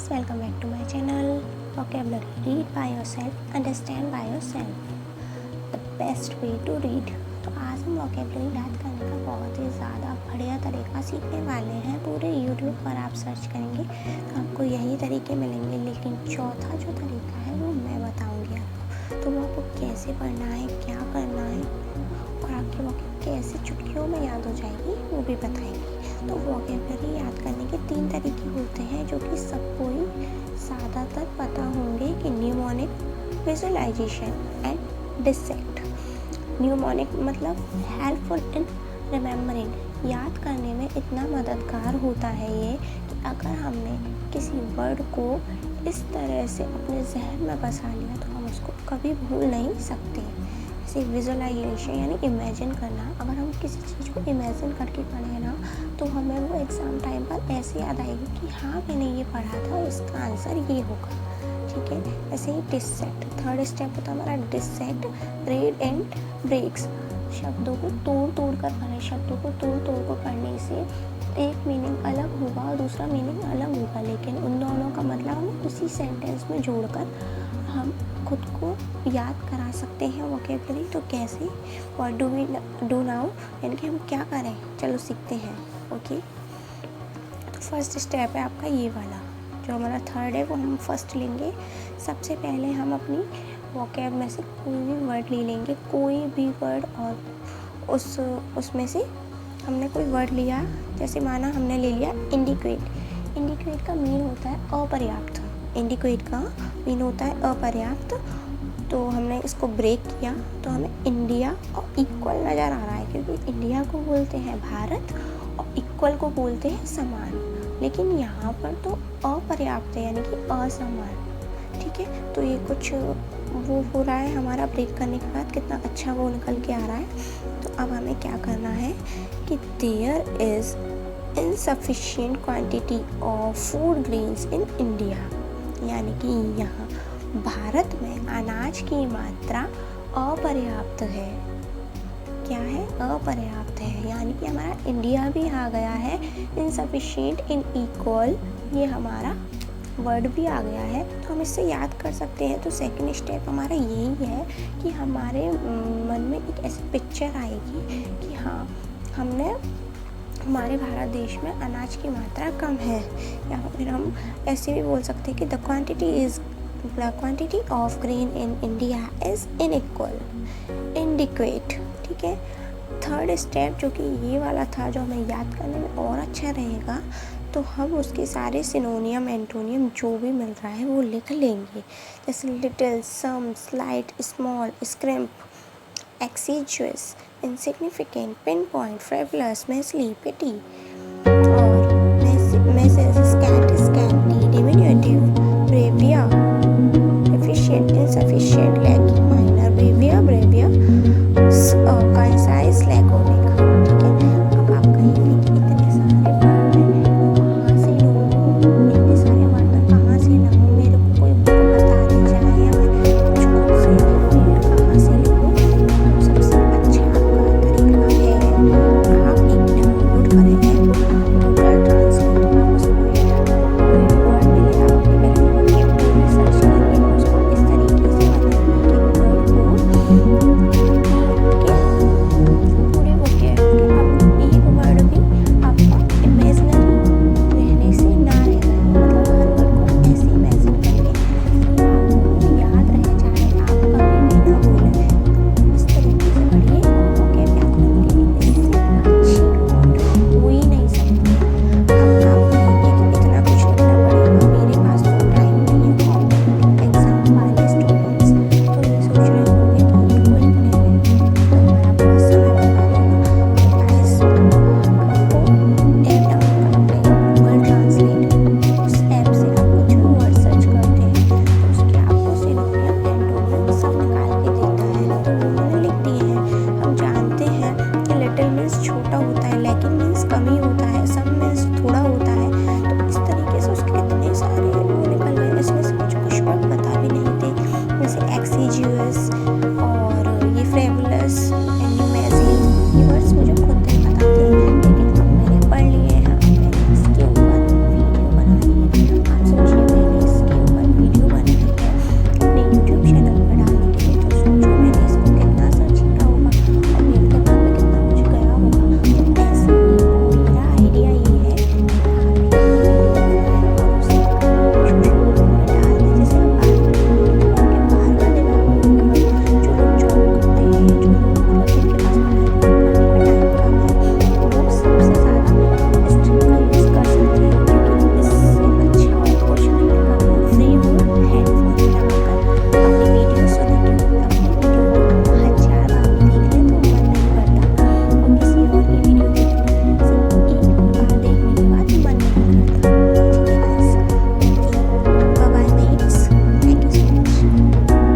guys, welcome back to my channel. Vocabulary, read by yourself, understand by yourself. The best way to read. तो आज हम vocabulary याद करने का बहुत ही ज़्यादा बढ़िया तरीका सीखने वाले हैं। पूरे YouTube पर आप सर्च करेंगे तो आपको यही तरीके मिलेंगे, लेकिन चौथा जो तरीका है वो मैं बताऊंगी आपको। तो वो आपको कैसे पढ़ना है, क्या करना है और आपकी वोकैब कैसे चुटकियों में याद हो जाएगी वो भी बताएंगे। तो वोकैबलरी याद करने के 3 तरीके होते हैं जो कि सबको ही ज़्यादातर पता होंगे कि mnemonic, visualisation and dissect. Mnemonic मतलब हेल्पफुल इन रिमेम्बरिंग, याद करने में इतना मददगार होता है ये कि अगर हमने किसी वर्ड को इस तरह से अपने जहन में बसा लिया तो हम उसको कभी भूल नहीं सकते। जैसे विजुअलाइजेशन यानी इमेजिन करना, अगर हम किसी चीज़ को इमेजिन करके पढ़ें ना तो हमें वो एग्ज़ाम टाइम पर ऐसे याद आएगी कि हाँ मैंने ये पढ़ा था और इसका आंसर ये होगा। ठीक है, ऐसे ही डिसेक्ट, थर्ड स्टेप होता है हमारा डिसेक्ट, रीड एंड ब्रेक्स। शब्दों को तोड़ तोड़ कर पढ़ें, शब्दों को तोड़ तोड़ कर पढ़ने से एक मीनिंग अलग होगा और दूसरा मीनिंग अलग होगा, लेकिन उन दोनों का मतलब हम उसी सेंटेंस में जोड़कर हम खुद को याद करा सकते हैं वोकैबुलरी। तो कैसे, what do we do now, यानी कि हम क्या करें, चलो सीखते हैं। ओके, तो फर्स्ट स्टेप है आपका ये वाला, जो हमारा थर्ड है वो हम फर्स्ट लेंगे। सबसे पहले हम अपनी वोकैब में से कोई भी वर्ड ले लेंगे, कोई भी वर्ड, और उसमें से हमने कोई वर्ड लिया, जैसे माना हमने ले लिया इंडिकेट। इंडिकेट का मीन होता है अपर्याप्त, इंडिकेट का मीन होता है अपर्याप्त। तो हमने इसको ब्रेक किया तो हमें इंडिया और इक्वल नज़र आ रहा है, क्योंकि इंडिया को बोलते हैं भारत और इक्वल को बोलते हैं समान, लेकिन यहाँ पर तो अपर्याप्त है यानी कि असमान। ठीक है, तो ये कुछ वो हो रहा है हमारा ब्रेक करने के बाद, कितना अच्छा वो निकल के आ रहा है। तो अब हमें क्या करना है कि there is insufficient quantity of food grains in India, यानी कि यहाँ भारत में अनाज की मात्रा अपर्याप्त है। क्या है? अपर्याप्त है, यानी कि हमारा इंडिया भी आ गया है। insufficient इन इक्वल, ये हमारा वर्ड भी आ गया है, तो हम इससे याद कर सकते हैं। तो सेकंड स्टेप हमारा यही है कि हमारे मन में एक ऐसी पिक्चर आएगी कि हाँ हमने हमारे भारत देश में अनाज की मात्रा कम है, या फिर हम ऐसे भी बोल सकते हैं कि the quantity of grain in India is inequal, indicate. ठीक है, थर्ड स्टेप जो कि ये वाला था, जो हमें याद करने में और अच्छा रहेगा, तो हम उसके सारे सिनोनियम एंटोनियम जो भी मिल रहा है वो लिख लेंगे, जैसे little, some, slight, small, scrimp, exiguous, insignificant, pinpoint, frivolous, measly, petty और